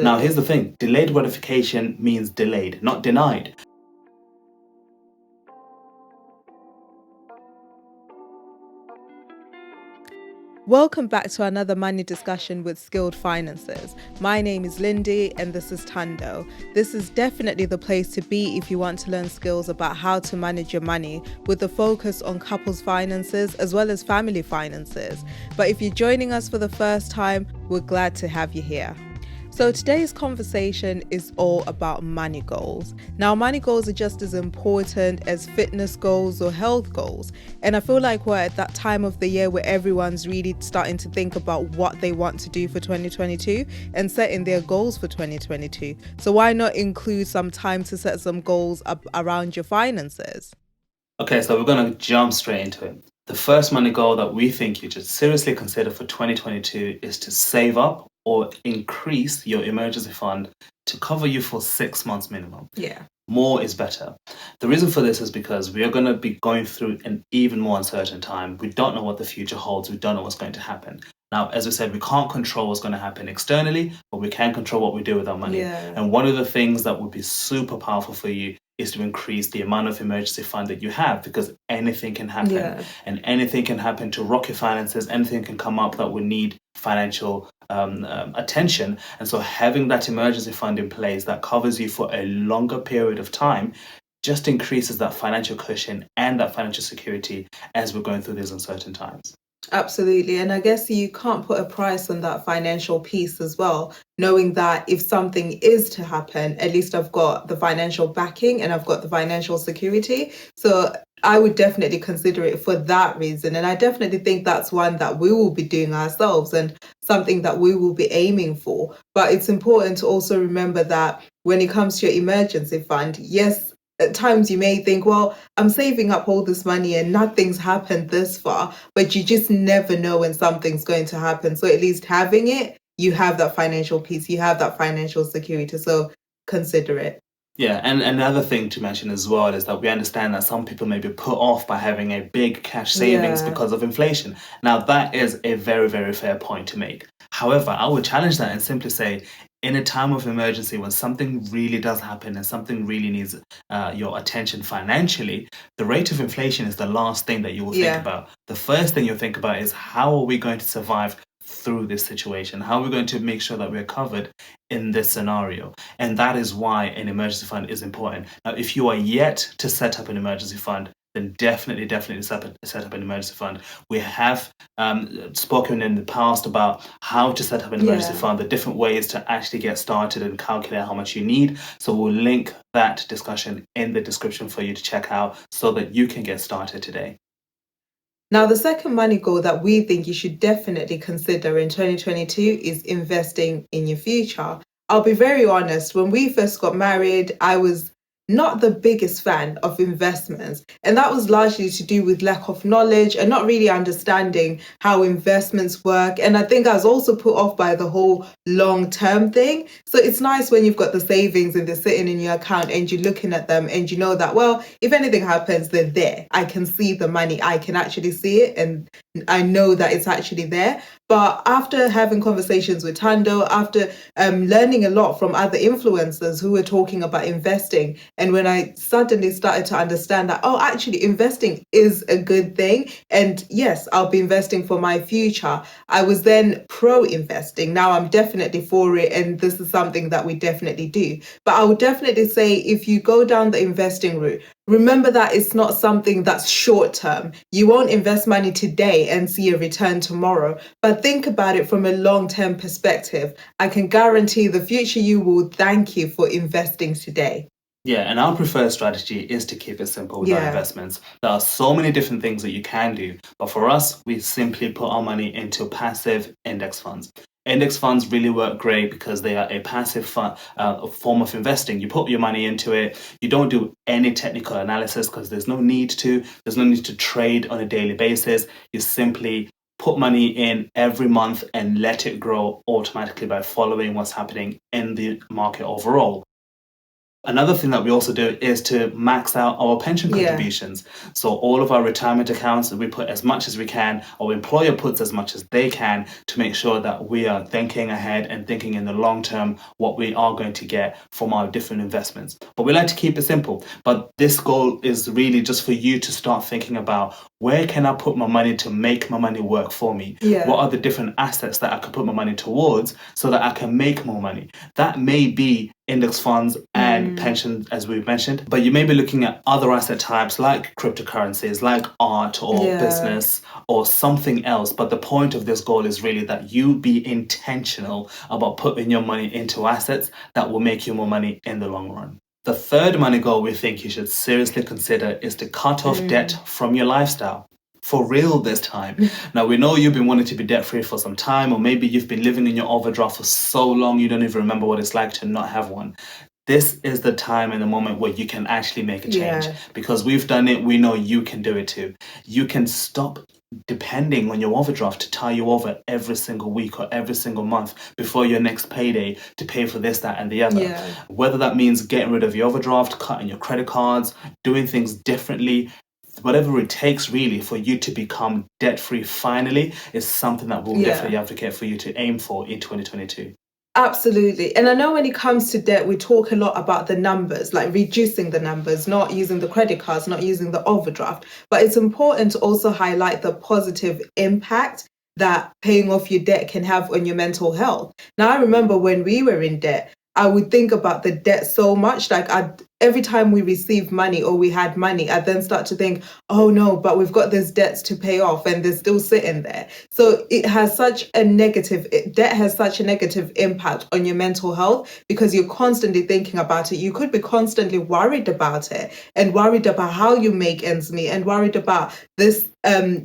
Now, here's the thing. Delayed gratification means delayed, not denied. Welcome back to another money discussion with Skilled Finances. My name is Lindy and this is Tando. This is definitely the place to be if you want to learn skills about how to manage your money with a focus on couples finances as well as family finances. But if you're joining us for the first time, we're glad to have you here. So today's conversation is all about money goals. Now, money goals are just as important as fitness goals or health goals. And I feel like we're at that time of the year where everyone's really starting to think about what they want to do for 2022 and setting their goals for 2022. So why not include some time to set some goals around your finances? Okay, so we're going to jump straight into it. The first money goal that we think you should seriously consider for 2022 is to save up or increase your emergency fund to cover you for 6 months minimum. Yeah. More is better. The reason for this is because we are going to be going through an even more uncertain time. We don't know what the future holds. We don't know what's going to happen. Now, as we said, we can't control what's going to happen externally, but we can control what we do with our money. Yeah. And one of the things that would be super powerful for you is to increase the amount of emergency fund that you have, because anything can happen. Yeah. And anything can happen to rock your finances. Anything can come up that would need financial attention. And so having that emergency fund in place that covers you for a longer period of time just increases that financial cushion and that financial security as we're going through these uncertain times. Absolutely. And I guess you can't put a price on that financial piece as well, knowing that if something is to happen, at least I've got the financial backing and I've got the financial security. So I would definitely consider it for that reason. And I definitely think that's one that we will be doing ourselves and something that we will be aiming for. But it's important to also remember that when it comes to your emergency fund, yes, at times you may think, well, I'm saving up all this money and nothing's happened this far, but you just never know when something's going to happen. So at least having it, you have that financial peace, you have that financial security. So consider it. Yeah, and another thing to mention as well is that we understand that some people may be put off by having a big cash savings because of inflation. Now, that is a very, very fair point to make. However, I would challenge that and simply say, in a time of emergency, when something really does happen and something really needs your attention financially, the rate of inflation is the last thing that you will think about. The first thing you'll think about is, how are we going to survive through this situation? How are we going to make sure that we're covered in this scenario? And that is why an emergency fund is important. Now, if you are yet to set up an emergency fund, then definitely set up an emergency fund. We have spoken in the past about how to set up an emergency fund, the different ways to actually get started and calculate how much you need. So we'll link that discussion in the description for you to check out so that you can get started today. Now, the second money goal that we think you should definitely consider in 2022 is investing in your future. I'll be very honest, when we first got married, I was not the biggest fan of investments. And that was largely to do with lack of knowledge and not really understanding how investments work. And I think I was also put off by the whole long-term thing. So it's nice when you've got the savings and they're sitting in your account and you're looking at them and you know that, well, if anything happens, they're there. I can see the money. I can actually see it and I know that it's actually there. But after having conversations with Tando, after learning a lot from other influencers who were talking about investing, and when I suddenly started to understand that, oh, actually investing is a good thing. And yes, I'll be investing for my future. I was then pro-investing. Now I'm definitely for it. And this is something that we definitely do. But I would definitely say if you go down the investing route, remember that it's not something that's short term. You won't invest money today and see a return tomorrow, but think about it from a long-term perspective. I can guarantee the future you will thank you for investing today. Yeah, and our preferred strategy is to keep it simple with our investments. There are so many different things that you can do, but for us, we simply put our money into passive index funds. Index funds really work great because they are a passive form of investing. You put your money into it. You don't do any technical analysis because there's no need to. There's no need to trade on a daily basis. You simply put money in every month and let it grow automatically by following what's happening in the market overall. Another thing that we also do is to max out our pension contributions. So all of our retirement accounts, we put as much as we can. Our employer puts as much as they can to make sure that we are thinking ahead and thinking in the long term what we are going to get from our different investments. But we like to keep it simple. But this goal is really just for you to start thinking about, where can I put my money to make my money work for me? What are the different assets that I can put my money towards so that I can make more money? That may be index funds and pensions, as we've mentioned, but you may be looking at other asset types like cryptocurrencies, like art or business or something else. But the point of this goal is really that you be intentional about putting your money into assets that will make you more money in the long run. The third money goal we think you should seriously consider is to cut off debt from your lifestyle. For real this time. Now, we know you've been wanting to be debt free for some time, or maybe you've been living in your overdraft for so long you don't even remember what it's like to not have one. This is the time and the moment where you can actually make a change, because we've done it. We know you can do it too. You can stop depending on your overdraft to tie you over every single week or every single month before your next payday to pay for this, that, and the other. Whether that means getting rid of your overdraft, cutting your credit cards, doing things differently, whatever it takes really for you to become debt free finally, is something that we'll definitely advocate for you to aim for in 2022. Absolutely. And I know when it comes to debt, we talk a lot about the numbers, like reducing the numbers, not using the credit cards, not using the overdraft. But it's important to also highlight the positive impact that paying off your debt can have on your mental health. Now, I remember when we were in debt, I would think about the debt so much. Like every time we received money or we had money, I then start to think, oh no, but we've got these debts to pay off and they're still sitting there. So debt has such a negative impact on your mental health, because you're constantly thinking about it. You could be constantly worried about it and worried about how you make ends meet and worried about this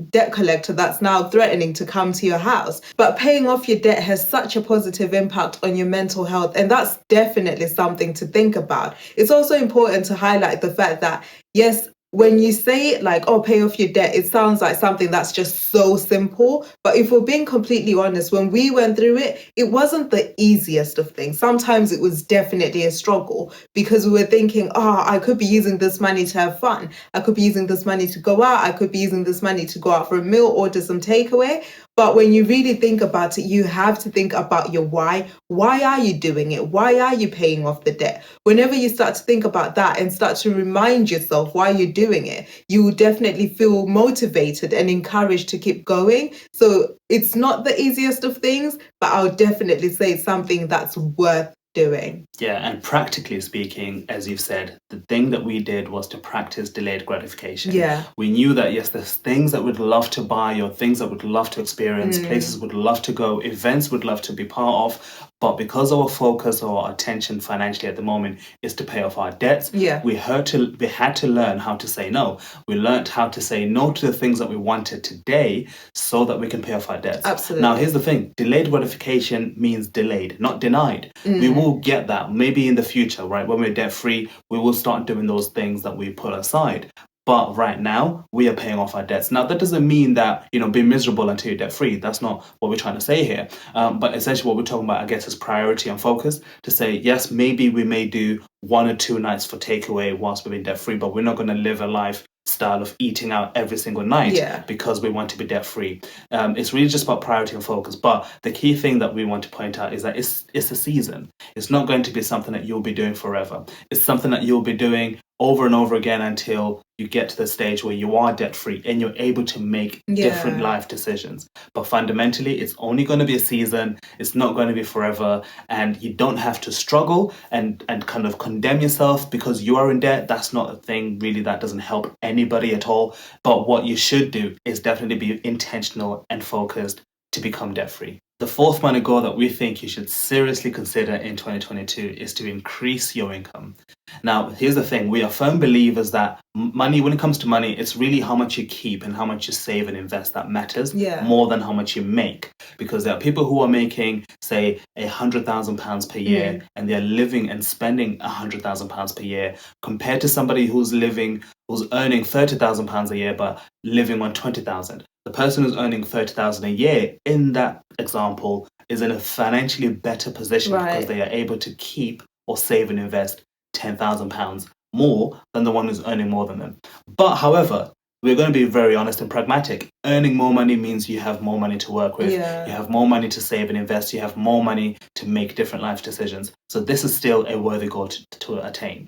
debt collector that's now threatening to come to your house. But paying off your debt has such a positive impact on your mental health, and that's definitely something to think about. It's also important to highlight the fact that, yes, when you say it like, oh, pay off your debt, it sounds like something that's just so simple. But if we're being completely honest, when we went through it, it wasn't the easiest of things. Sometimes it was definitely a struggle, because we were thinking, oh, I could be using this money to have fun. I could be using this money to go out. I could be using this money to go out for a meal, order some takeaway. But when you really think about it, you have to think about your why. Why are you doing it? Why are you paying off the debt? Whenever you start to think about that and start to remind yourself why you're doing it, you will definitely feel motivated and encouraged to keep going. So it's not the easiest of things, but I'll definitely say it's something that's worth doing. Yeah, and practically speaking, as you've said, the thing that we did was to practice delayed gratification. We knew that, yes, there's things that we'd love to buy or things that we'd love to experience, places we'd love to go, events we'd love to be part of. But because our focus or our attention financially at the moment is to pay off our debts, we had to learn how to say no. We learned how to say no to the things that we wanted today so that we can pay off our debts. Absolutely. Now, here's the thing. Delayed gratification means delayed, not denied. We will get that maybe in the future, right? When we're debt free, we will start doing those things that we put aside. But right now, we are paying off our debts. Now, that doesn't mean that, be miserable until you're debt free. That's not what we're trying to say here. But essentially what we're talking about, I guess, is priority and focus. To say, yes, maybe we may do 1 or 2 nights for takeaway whilst we're being debt free, but we're not going to live a lifestyle of eating out every single night because we want to be debt free. It's really just about priority and focus. But the key thing that we want to point out is that it's a season. It's not going to be something that you'll be doing forever. It's something that you'll be doing over and over again until you get to the stage where you are debt free and you're able to make different life decisions. But fundamentally, it's only going to be a season. It's not going to be forever. And you don't have to struggle and kind of condemn yourself because you are in debt. That's not a thing really. That doesn't help anybody at all. But what you should do is definitely be intentional and focused to become debt free. The fourth money goal that we think you should seriously consider in 2022 is to increase your income. Now, here's the thing. We are firm believers that money, when it comes to money, it's really how much you keep and how much you save and invest that matters more than how much you make. Because there are people who are making, say, £100,000 per year and they're living and spending £100,000 per year compared to somebody who's earning £30,000 a year but living on 20,000. The person who's earning 30,000 a year in that example is in a financially better position because they are able to keep or save and invest £10,000 more than the one who's earning more than them. But however, we're going to be very honest and pragmatic. Earning more money means you have more money to work with. Yeah. You have more money to save and invest. You have more money to make different life decisions. So this is still a worthy goal to attain.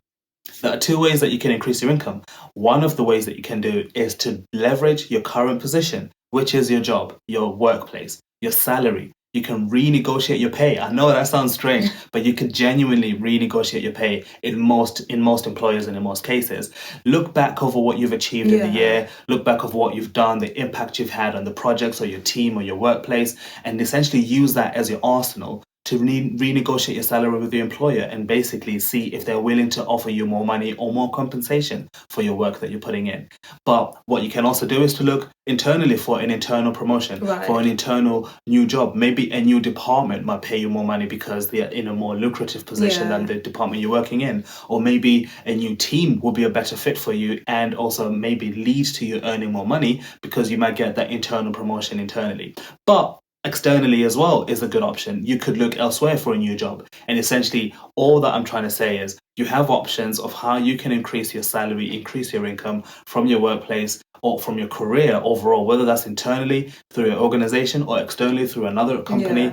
There are two ways that you can increase your income. One of the ways that you can do is to leverage your current position, which is your job, your workplace, your salary. You can renegotiate your pay. I know that sounds strange, but you can genuinely renegotiate your pay in most employers and in most cases. Look back over what you've achieved in the year. Look back over what you've done, the impact you've had on the projects or your team or your workplace, and essentially use that as your arsenal to renegotiate your salary with the employer and basically see if they're willing to offer you more money or more compensation for your work that you're putting in. But what you can also do is to look internally for an internal promotion, for an internal new job. Maybe a new department might pay you more money because they're in a more lucrative position than the department you're working in. Or maybe a new team will be a better fit for you and also maybe leads to you earning more money because you might get that internal promotion internally. But externally as well is a good option. You could look elsewhere for a new job. And essentially, all that I'm trying to say is you have options of how you can increase your salary, increase your income from your workplace or from your career overall, whether that's internally through your organization or externally through another company.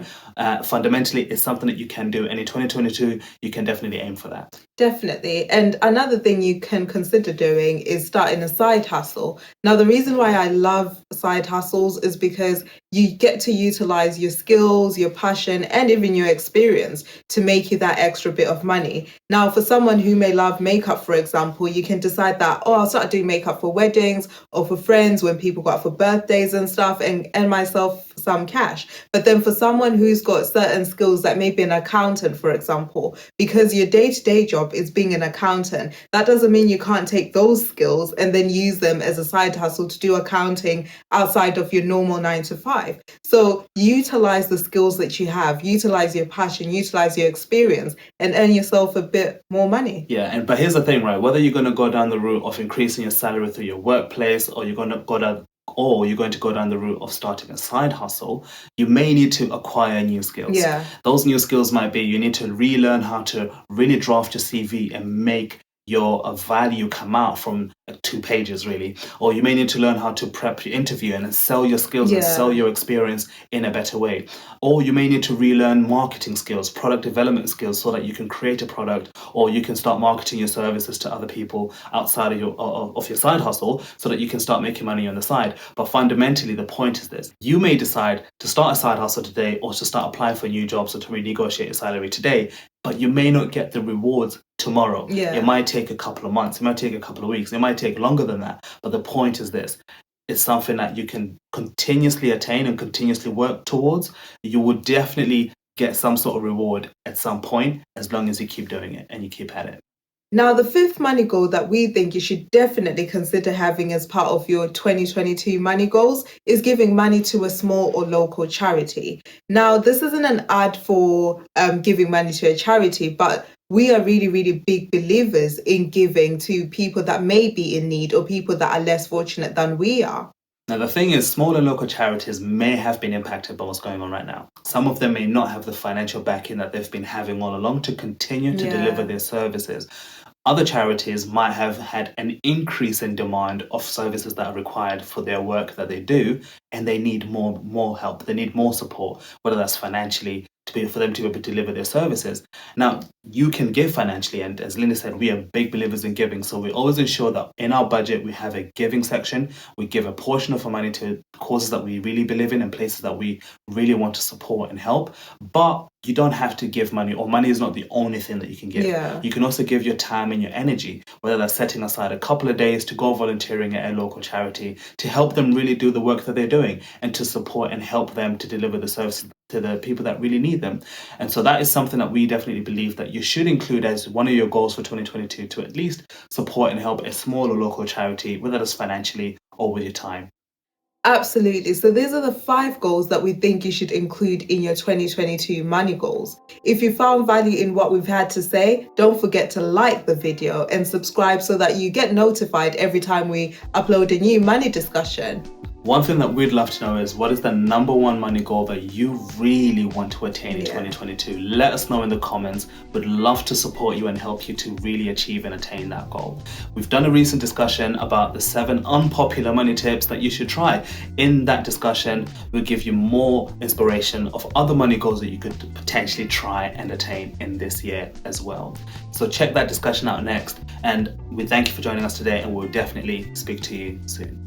Fundamentally, it's something that you can do. And in 2022, you can definitely aim for that. Definitely. And another thing you can consider doing is starting a side hustle. Now, the reason why I love side hustles is because you get to utilize your skills, your passion, and even your experience to make you that extra bit of money. Now, for someone who may love makeup, for example, you can decide that, I'll start doing makeup for weddings or for friends when people go out for birthdays and stuff and earn myself some cash. But then for someone who's got certain skills, that may be an accountant, for example, because your day-to-day job is being an accountant, that doesn't mean you can't take those skills and then use them as a side hustle to do accounting outside of your normal 9 to 5. So utilize the skills that you have, utilize your passion, utilize your experience, and earn yourself a bit more money. Yeah, but here's the thing, right? Whether you're going to go down the route of increasing your salary through your workplace or you're going to go down the route of starting a side hustle, you may need to acquire new skills. Those new skills might be you need to relearn how to really draft your CV and make your value come out from 2 pages really, or you may need to learn how to prep your interview and sell your skills and sell your experience in a better way, or you may need to relearn marketing skills, product development skills, so that you can create a product or you can start marketing your services to other people outside of your side hustle so that you can start making money on the side. But fundamentally the point is this: you may decide to start a side hustle today or to start applying for new jobs or to renegotiate your salary today, but you may not get the rewards tomorrow. It might take a couple of months, it might take a couple of weeks, it might take longer than that. But the point is this: it's something that you can continuously attain and continuously work towards. You will definitely get some sort of reward at some point as long as you keep doing it and you keep at it. Now, the 5th money goal that we think you should definitely consider having as part of your 2022 money goals is giving money to a small or local charity. Now, this isn't an ad for giving money to a charity, but we are really, really big believers in giving to people that may be in need or people that are less fortunate than we are. Now, the thing is, small and local charities may have been impacted by what's going on right now. Some of them may not have the financial backing that they've been having all along to continue to deliver their services. Other charities might have had an increase in demand of services that are required for their work that they do, and they need more help. They need more support, whether that's financially, for them to be able to deliver their services. Now, you can give financially, and as Linda said, we are big believers in giving. So we always ensure that in our budget, we have a giving section. We give a portion of our money to causes that we really believe in and places that we really want to support and help. But you don't have to give money, or money is not the only thing that you can give. You can also give your time and your energy, whether that's setting aside a couple of days to go volunteering at a local charity to help them really do the work that they're doing and to support and help them to deliver the services to the people that really need them. And so that is something that we definitely believe that you should include as one of your goals for 2022, to at least support and help a small or local charity, whether that's financially or with your time. Absolutely. So these are the 5 goals that we think you should include in your 2022 money goals. If you found value in what we've had to say, don't forget to like the video and subscribe so that you get notified every time we upload a new money discussion. One thing that we'd love to know is, what is the number one money goal that you really want to attain in 2022? Let us know in the comments. We'd love to support you and help you to really achieve and attain that goal. We've done a recent discussion about the 7 unpopular money tips that you should try. In that discussion, we'll give you more inspiration of other money goals that you could potentially try and attain in this year as well. So check that discussion out next. And we thank you for joining us today, and we'll definitely speak to you soon.